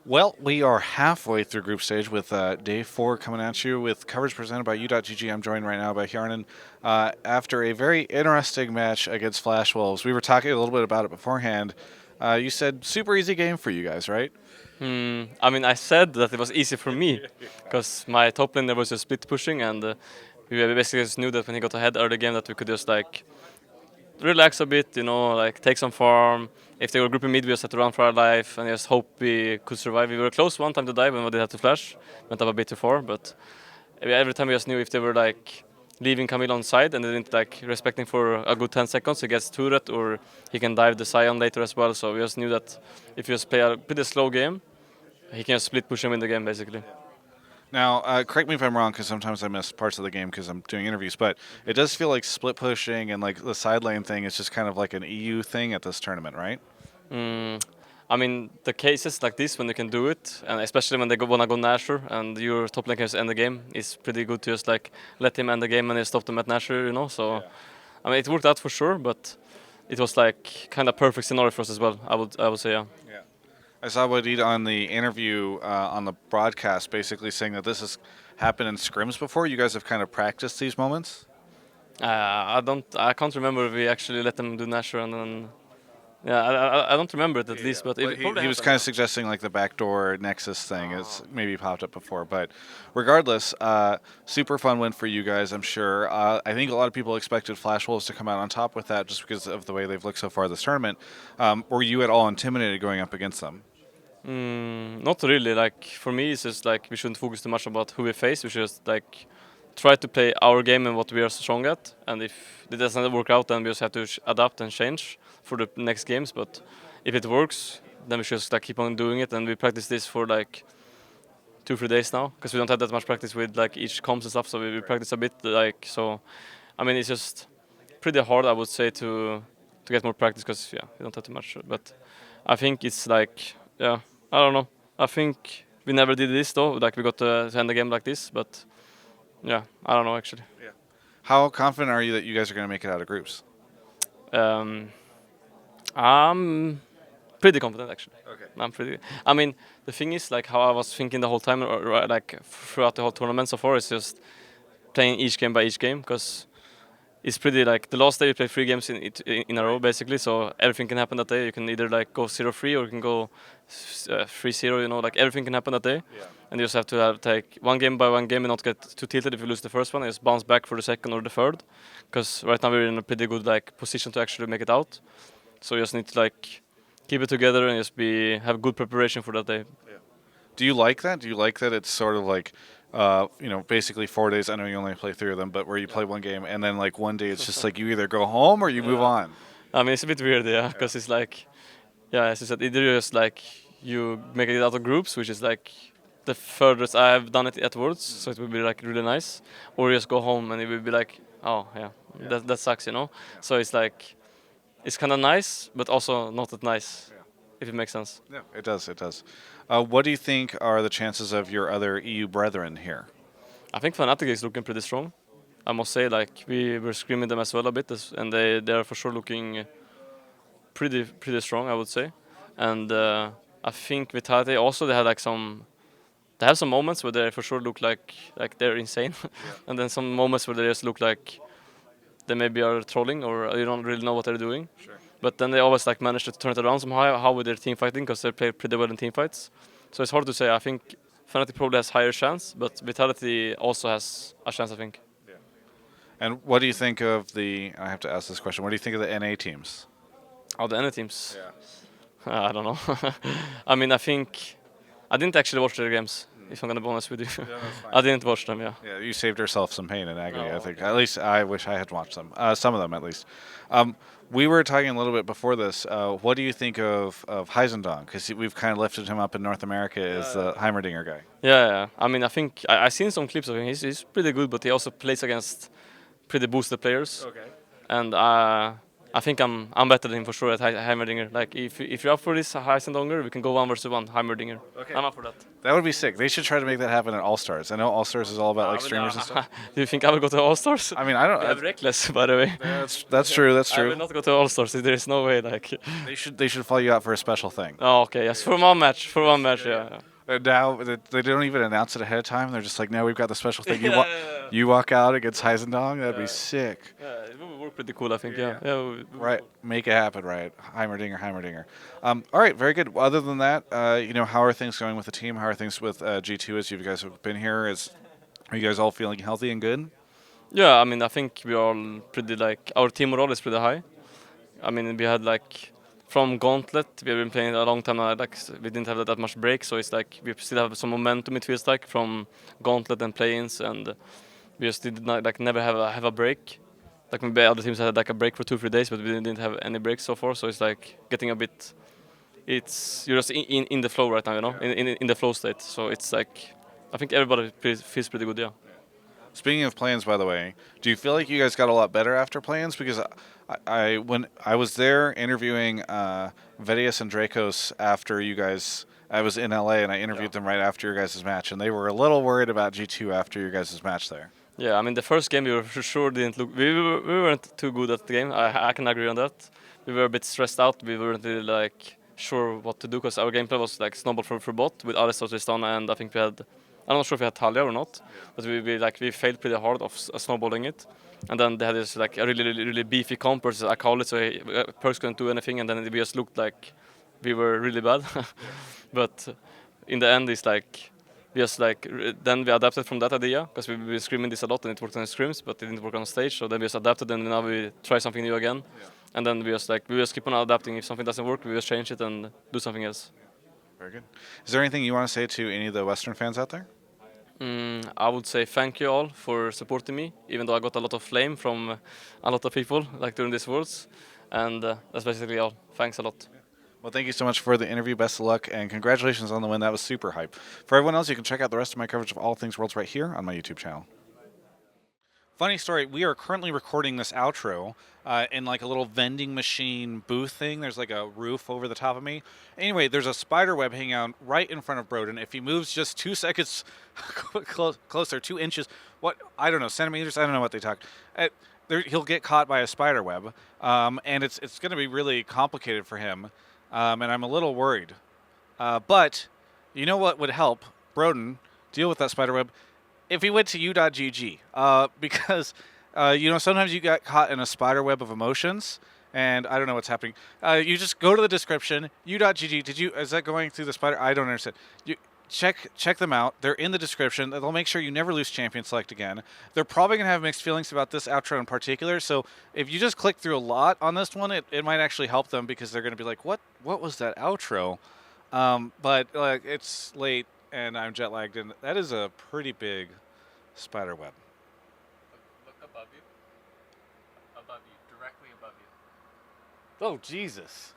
Well, we are halfway through group stage with day four coming at you with coverage presented by U.GG. I'm joined right now by Hjarnan. After a very interesting match against Flash Wolves, we were talking a little bit about it beforehand. You said super easy game for you guys, right? I mean, I said that it was easy for me because my top lane there was just split pushing, and we basically just knew that when he got ahead early game that we could just like relax a bit, like take some farm. If they were grouping mid, we just had to run for our life and just hope we could survive. We were close one time to die when we did have to flash, went up a bit too far, but every time we just knew if they were like leaving Camille on side and they didn't like respecting for a good 10 seconds, he gets turret or he can dive the Sion later as well. So we just knew that if you just play a pretty slow game, he can just split push him in the game basically. Now, correct me if I'm wrong, because sometimes I miss parts of the game because I'm doing interviews, but it does feel like split pushing and like the side lane thing is just kind of like an EU thing at this tournament, right? Mm, I mean, the cases like this when they can do it, and especially when they wanna go Nashor and your top lane can just end the game, it's pretty good to just like let him end the game and then stop them at Nashor. So, I mean, it worked out for sure, but it was like kind of perfect scenario for us as well. I would say, yeah. Yeah. I saw Wadid on the interview on the broadcast basically saying that this has happened in scrims before. You guys have kind of practiced these moments? I can't remember if we actually let them do Nashor and then. Yeah, I don't remember it at least, but But it probably he was happened. kind of suggesting like the backdoor Nexus thing has maybe popped up before. But regardless, super fun win for you guys, I'm sure. I think a lot of people expected Flash Wolves to come out on top with that just because of the way they've looked so far this tournament. Were you at all intimidated going up against them? Not really. Like for me, it's just like we shouldn't focus too much about who we face. We should just like try to play our game and what we are strong at. And if it doesn't work out, then we just have to adapt and change for the next games. But if it works, then we should just like keep on doing it. And we practice this for like 2 3 days now because we don't have that much practice with like each comps and stuff. So we practice a bit. Like so, I mean, it's just pretty hard, I would say, to get more practice because yeah, we don't have too much. But I think it's like yeah, I don't know. I think we never did this though. Like we got to end the game like this, but yeah, I don't know actually. How confident are you that you guys are going to make it out of groups? Um, I'm pretty confident actually. Okay. I'm pretty. I mean, the thing is like how I was thinking the whole time, or like throughout the whole tournament so far, is just playing each game by each game because it's pretty like the last day you play 3 games in a row basically, so everything can happen that day. You can either like go 0-3 or you can go 3-0. Like everything can happen that day, and you just have to take one game by one game and not get too tilted if you lose the first one. And just bounce back for the second or the third, because right now we're in a pretty good like position to actually make it out. So you just need to like keep it together and just have good preparation for that day. Do you like that? Do you like that it's sort of like, basically 4 days? I know you only play 3 of them, but where you play one game and then like one day it's just like you either go home or you move on. I mean, it's a bit weird, yeah, because it's like, yeah, as you said, either just like you make it out of groups, which is like the furthest I've done it at Worlds, so it would be like really nice, or you just go home and it would be like, oh yeah, that sucks. So it's like, it's kind of nice, but also not that nice, if it makes sense. Yeah, it does. It does. What do you think are the chances of your other EU brethren here? I think Fnatic is looking pretty strong. I must say, like we were screaming them as well a bit, and they are for sure looking pretty strong, I would say. And I think Vitality also they have some moments where they for sure look like they're insane, and then some moments where they just look like they maybe are trolling or you don't really know what they're doing. But then they always like manage to turn it around somehow. How with their team fighting, because they play pretty well in team fights. So it's hard to say. I think Fnatic probably has higher chance, but Vitality also has a chance, I think. And what do you think of I have to ask this question. What do you think of the NA teams? Oh, the NA teams. I don't know. I mean, I think I didn't actually watch their games. If I'm gonna be honest with you, I didn't watch them. Yeah. Yeah, you saved yourself some pain and agony, I Oh, think. okay. At least I wish I had watched them. Some of them, at least. We were talking a little bit before this. What do you think of Heisendong? Because we've kind of lifted him up in North America as the Heimerdinger guy. Yeah. I mean, I think I've seen some clips of him. He's pretty good, but he also plays against pretty boosted players. And I I think I'm better than him for sure at Heimerdinger. Like if you're up for this Heisendonger, we can go 1 versus 1 Heimerdinger. Okay. I'm up for that. That would be sick. They should try to make that happen at All Stars. I know All Stars is all about like but, streamers and stuff. Do you think I will go to All Stars? I mean, I don't. We have Reckless, by the way. That's true. That's I will true. not go to All Stars. There is no way. Like. They should follow you out for a special thing. Oh, okay. Yes, for one match. For one match. Yeah. And now they don't even announce it ahead of time. They're just like, no, we've got the special thing. Yeah. You walk out against Heisendong. That'd be sick. Yeah, it will work pretty cool. I think. Yeah. Right. Make it happen. Right. Heimerdinger. Heimerdinger. All right. Very good. Other than that, how are things going with the team? How are things with G2 as you guys have been here? Are you guys all feeling healthy and good? Yeah. I mean, I think we are all pretty like our team morale is pretty high. I mean, we had like. From Gauntlet, we have been playing a long time now. Like we didn't have that much break, so it's like we still have some momentum. It feels like from Gauntlet and play-ins, and we just did not like never have a break. Like maybe other teams had like a break for 2-3 days, but we didn't have any breaks so far. So it's like getting a bit. You're just in the flow right now, you know, in the flow state. So it's like I think everybody feels pretty good, yeah. Speaking of plans, by the way, do you feel like you guys got a lot better after plans? Because when I was there interviewing Vedius and Dracos after you guys, I was in LA and I interviewed them right after your guys' match, and they were a little worried about G2 after your guys' match there. Yeah, I mean the first game we were for sure didn't look. We weren't too good at the game. I can agree on that. We were a bit stressed out. We weren't really like sure what to do because our gameplay was like snowball for bot with Aristos, Tristana, and I think we had. I'm not sure if we had Talia or not, but we failed pretty hard of snowballing it, and then they had this like a really beefy comp versus Akali, so Perks couldn't do anything, and then we just looked like we were really bad. But in the end, it's like we just like then we adapted from that idea because we were screaming this a lot and it worked on the scrims, but it didn't work on stage. So then we just adapted, and now we try something new again, and then we just keep on adapting. If something doesn't work, we just change it and do something else. Very good. Is there anything you want to say to any of the Western fans out there? I would say thank you all for supporting me, even though I got a lot of flame from a lot of people like during these Worlds, and that's basically all. Thanks a lot. Well, thank you so much for the interview. Best of luck, and congratulations on the win. That was super hype. For everyone else, you can check out the rest of my coverage of all things Worlds right here on my YouTube channel. Funny story, we are currently recording this outro in like a little vending machine booth thing. There's like a roof over the top of me. Anyway, there's a spider web hanging out right in front of Broden. If he moves just 2 seconds closer, 2 inches, I don't know, centimeters, I don't know what they talk. He'll get caught by a spider web, and it's going to be really complicated for him, and I'm a little worried. But you know what would help Broden deal with that spider web? If he went to u.gg, because sometimes you get caught in a spider web of emotions, and I don't know what's happening. You just go to the description, u.gg. Is that going through the spider? I don't understand. You check them out. They're in the description. They'll make sure you never lose champion select again. They're probably gonna have mixed feelings about this outro in particular. So if you just click through a lot on this one, it might actually help them because they're gonna be like, what was that outro? But it's late. And I'm jet lagged, and that is a pretty big spider web. Look above you. Above you, directly above you. Oh, Jesus.